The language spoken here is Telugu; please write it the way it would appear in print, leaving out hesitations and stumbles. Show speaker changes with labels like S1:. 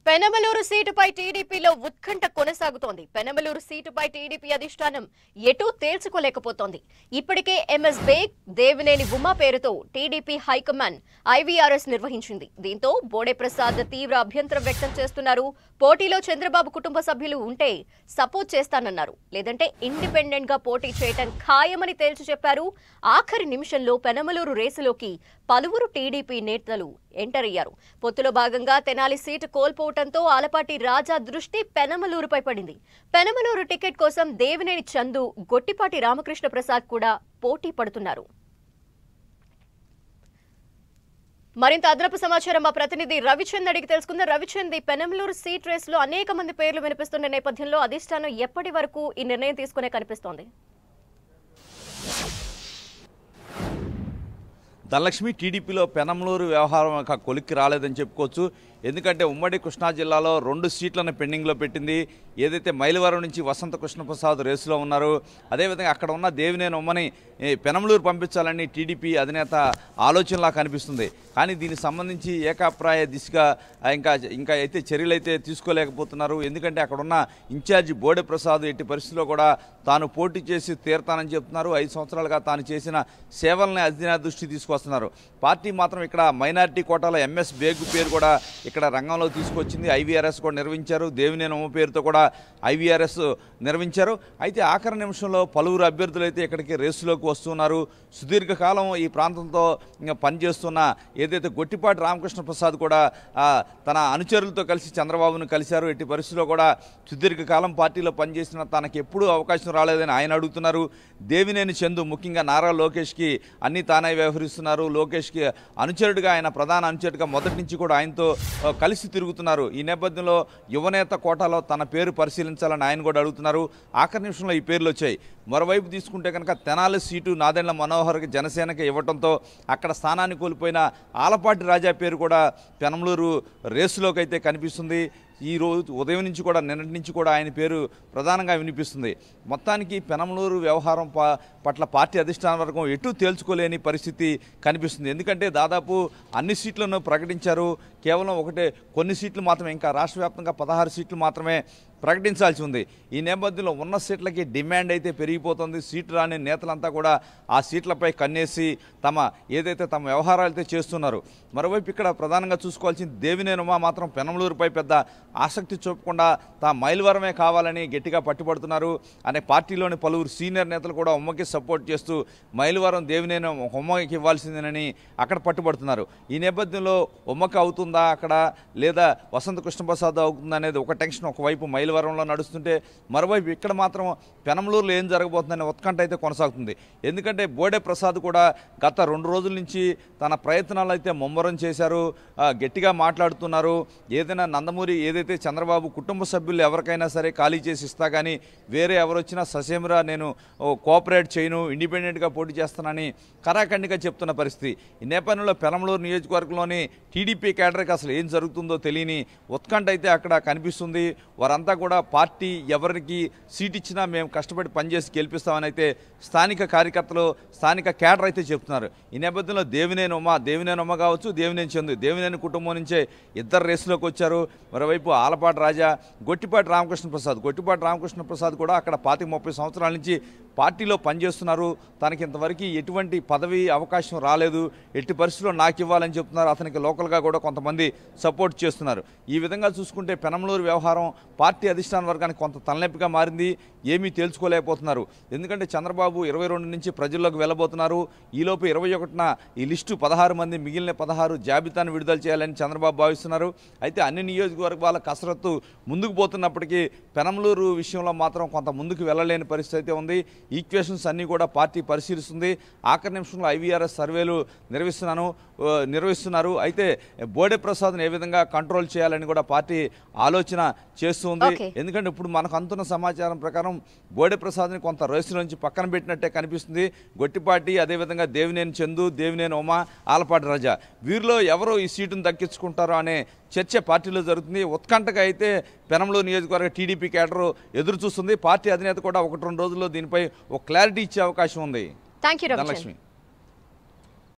S1: పెనమలూరు సీటుపై టీడీపీలో ఉత్కంఠ కొనసాగుతోంది. పెనమలూరు సీటుపై టీడీపీ అధిష్టానం ఎటూ తేల్చుకోలేకపోతోంది. ఇప్పటికే ఎంఎస్ బేగ్, దేవినేని ఉమా పేరుతో టీడీపీ హైకమాండ్ ఐవీఆర్ఎస్ నిర్వహించింది. దీంతో బోడే ప్రసాద్ తీవ్ర అభ్యంతరం వ్యక్తం చేస్తున్నారు. పోటీలో చంద్రబాబు కుటుంబ సభ్యులు ఉంటే సపోర్ట్ చేస్తానన్నారు, లేదంటే ఇండిపెండెంట్ గా పోటీ చేయటం ఖాయమని తేల్చి చెప్పారు. ఆఖరి నిమిషంలో పెనమలూరు రేసులోకి పలువురు టీడీపీ నేతలు ఎంటర్ అయ్యారు. పొత్తులో భాగంగా తెనాలి సీటు కోల్పోవడంతో ఆలపాటి రాజా దృష్టి పెనమలూరుపై పడింది. పెనమలూరు టికెట్ కోసం దేవినేని చందు, గొట్టిపాటి రామకృష్ణ ప్రసాద్ కూడా పోటీ పడుతున్నారు. మరింత అదనపు సమాచారం మా ప్రతినిధి రవిచంద్ అడిగి తెలుసుకుందాం. రవిచంద్, ఈ పెనమలూరు సీట్ రేస్ లో అనేక మంది పేర్లు వినిపిస్తున్న నేపథ్యంలో అధిష్టానం ఎప్పటి వరకు ఈ నిర్ణయం తీసుకునే కనిపిస్తోంది?
S2: ధనలక్ష్మి, టీడీపీలో పెనమలూరు వ్యవహారం కొలిక్కి రాలేదని చెప్పుకోవచ్చు. ఎందుకంటే ఉమ్మడి కృష్ణా జిల్లాలో 2 సీట్లను పెండింగ్లో పెట్టింది. ఏదైతే మైలవరం నుంచి వసంత కృష్ణప్రసాద్ రేసులో ఉన్నారు, అదేవిధంగా అక్కడ ఉన్న దేవినేని ఉమ్మని పెనమలూరు పంపించాలని టీడీపీ అధినేత ఆలోచనలా కనిపిస్తుంది. కానీ దీనికి సంబంధించి ఏకాభిప్రాయ దిశగా ఇంకా అయితే చర్యలు అయితే తీసుకోలేకపోతున్నారు. ఎందుకంటే అక్కడున్న ఇన్ఛార్జి బోడే ప్రసాద్ ఎట్టి పరిస్థితుల్లో కూడా తాను పోటీ చేసి తీరతానని చెప్తున్నారు. 5 సంవత్సరాలుగా తాను చేసిన సేవల్ని అధినేత దృష్టి తీసుకొస్తున్నారు. పార్టీ మాత్రం ఇక్కడ మైనారిటీ కోటాలో ఎంఎస్ బేగ్ పేరు కూడా ఇక్కడ రంగంలో తీసుకొచ్చింది. ఐవీఆర్ఎస్ కూడా నిర్వహించారు. దేవినేని ఉమ్మ పేరుతో కూడా ఐవీఆర్ఎస్ నిర్వహించారు. అయితే ఆఖరి నిమిషంలో పలువురు అభ్యర్థులు అయితే ఇక్కడికి రేసులోకి వస్తున్నారు. సుదీర్ఘకాలం ఈ ప్రాంతంతో పనిచేస్తున్న ఏదైతే గొట్టిపాటి రామకృష్ణ ప్రసాద్ కూడా తన అనుచరులతో కలిసి చంద్రబాబును కలిశారు. ఎట్టి పరిస్థితుల్లో కూడా సుదీర్ఘకాలం పార్టీలో పనిచేసిన తనకి ఎప్పుడూ అవకాశం రాలేదని ఆయన అడుగుతున్నారు. దేవినేని చందు ముఖ్యంగా నారా లోకేష్కి అన్నీ తానే వ్యవహరిస్తున్నారు. లోకేష్కి అనుచరుడిగా, ఆయన ప్రధాన అనుచరుడిగా మొదటి నుంచి కూడా ఆయనతో కలిసి తిరుగుతున్నారు. ఈ నేపథ్యంలో యువనేత కోటాలో తన పేరు పరిశీలించాలని ఆయన కూడా అడుగుతున్నారు. ఆఖరి నిమిషంలో ఈ పేర్లు వచ్చాయి. మరోవైపు తీసుకుంటే కనుక తెనాలి సీటు నాదెండ్ల మనోహర్కి జనసేనకి ఇవ్వడంతో అక్కడ స్థానాన్ని కోల్పోయిన ఆలపాటి రాజా పేరు కూడా పెనమలూరు రేసులోకి అయితే కనిపిస్తుంది. ఈ రోజు ఉదయం నుంచి కూడా, నిన్నటి నుంచి కూడా ఆయన పేరు ప్రధానంగా వినిపిస్తుంది. మొత్తానికి పెనమలూరు వ్యవహారం పట్ల పార్టీ అధిష్టానం వరకు ఎటూ తేల్చుకోలేని పరిస్థితి కనిపిస్తుంది. ఎందుకంటే దాదాపు అన్ని సీట్లను ప్రకటించారు. కేవలం కొన్ని సీట్లు మాత్రమే, ఇంకా రాష్ట్ర వ్యాప్తంగా 16 సీట్లు మాత్రమే ప్రకటించాల్సి ఉంది. ఈ నేపథ్యంలో ఉన్న సీట్లకి డిమాండ్ అయితే పెరిగిపోతుంది. సీట్లు రాని నేతలంతా కూడా ఆ సీట్లపై కన్నేసి ఏదైతే తమ వ్యవహారాలు అయితే చేస్తున్నారు. మరోవైపు ఇక్కడ ప్రధానంగా చూసుకోవాల్సింది దేవినేని ఉమా మాత్రం పెనమలూరుపై పెద్ద ఆసక్తి చూపకుండా మైలవరమే కావాలని గట్టిగా పట్టుబడుతున్నారు. అనే పార్టీలోని పలువురు సీనియర్ నేతలు కూడా ఉమ్మకి సపోర్ట్ చేస్తూ మైలవరం దేవినేని ఉమ్మకి ఇవ్వాల్సిందేనని అక్కడ పట్టుబడుతున్నారు. ఈ నేపథ్యంలో ఉమ్మకి అవుతుందా అక్కడ, లేదా వసంత కృష్ణప్రసాద్ అవుతుందా అనేది ఒక టెన్షన్ ఒకవైపు మైలవరంలో నడుస్తుంటే, మరోవైపు ఇక్కడ మాత్రం పెనమలూరులో ఏం జరగబోతుందనే ఉత్కంఠ అయితే కొనసాగుతుంది. ఎందుకంటే బోడే ప్రసాద్ కూడా గత 2 రోజుల నుంచి తన ప్రయత్నాలు అయితే ముమ్మరం చేశారు. గట్టిగా మాట్లాడుతున్నారు. ఏదైనా నందమూరి ఏదైతే చంద్రబాబు కుటుంబ సభ్యులు ఎవరికైనా సరే ఖాళీ చేసి ఇస్తా, కానీ వేరే ఎవరొచ్చినా ససేమిరా నేను కోఆపరేట్ చేయను, ఇండిపెండెంట్గా పోటీ చేస్తానని కరాఖండిగా చెప్తున్న పరిస్థితి. ఈ నేపథ్యంలో పెనమలూరు నియోజకవర్గంలోని టీడీపీ కేడర్కి అసలు ఏం జరుగుతుందో తెలియని ఉత్కంఠ అయితే అక్కడ కనిపిస్తుంది. వారంతా కూడా పార్టీ ఎవరికి సీట్ ఇచ్చినా మేము కష్టపడి పనిచేసి గెలిపిస్తామని అయితే స్థానిక కార్యకర్తలు, స్థానిక కేడర్ అయితే చెప్తున్నారు. ఈ నేపథ్యంలో దేవినేని ఉమ్మ కావచ్చు, దేవినేని చందు, దేవినేని కుటుంబం నుంచే 2 రేసులోకి వచ్చారు. మరోవైపు ఆలపాటి రాజా, గొట్టిపాటి రామకృష్ణ ప్రసాద్ కూడా అక్కడ 25-30 సంవత్సరాల నుంచి పార్టీలో పనిచేస్తున్నారు. తనకి ఇంతవరకు ఎటువంటి పదవి అవకాశం రాలేదు. ఎట్టి పరిస్థితుల్లో నాకు ఇవ్వాలని చెప్తున్నారు. అతనికి లోకల్గా కూడా కొంతమంది సపోర్ట్ చేస్తున్నారు. ఈ విధంగా చూసుకుంటే పెనమలూరు వ్యవహారం పార్టీ అధిష్టాన వర్గానికి కొంత తలనొప్పిగా మారింది. ఏమీ తేల్చుకోలేకపోతున్నారు. ఎందుకంటే చంద్రబాబు 22 నుంచి ప్రజల్లోకి వెళ్ళబోతున్నారు. ఈలోపు 21న ఈ లిస్టు 16 మంది, మిగిలిన 16 జాబితాను విడుదల చేయాలని చంద్రబాబు భావిస్తున్నారు. అయితే అన్ని నియోజకవర్గాల కసరత్తు ముందుకు పోతున్నప్పటికీ పెనమలూరు విషయంలో మాత్రం కొంత ముందుకు వెళ్ళలేని పరిస్థితి ఉంది. ఈక్వేషన్స్ అన్నీ కూడా పార్టీ పరిశీలిస్తుంది. ఆఖరి నిమిషంలో ఐవీఆర్ఎస్ సర్వేలు నిర్వహిస్తున్నారు. అయితే బోడే ప్రసాద్ని ఏ విధంగా కంట్రోల్ చేయాలని కూడా పార్టీ ఆలోచన చేస్తుంది. ఎందుకంటే ఇప్పుడు మనకు అందుతున్న సమాచారం ప్రకారం బోడే ప్రసాద్ని కొంత రేసు నుంచి పక్కన పెట్టినట్టే కనిపిస్తుంది. గొట్టిపాటి, అదేవిధంగా దేవినేని చందు, దేవినేని ఉమా, ఆలపాటి రాజా, వీరిలో ఎవరు ఈ సీటును దక్కించుకుంటారో అనే చర్చ పార్టీలో జరుగుతుంది. ఉత్కంఠగా అయితే పెనమలూరు నియోజకవర్గ టీడీపీ కేడర్ ఎదురు చూస్తుంది. పార్టీ అధినేత కూడా 1-2 రోజుల్లో దీనిపై ఒక క్లారిటీ ఇచ్చే అవకాశం ఉంది.
S1: ధనలక్ష్మి.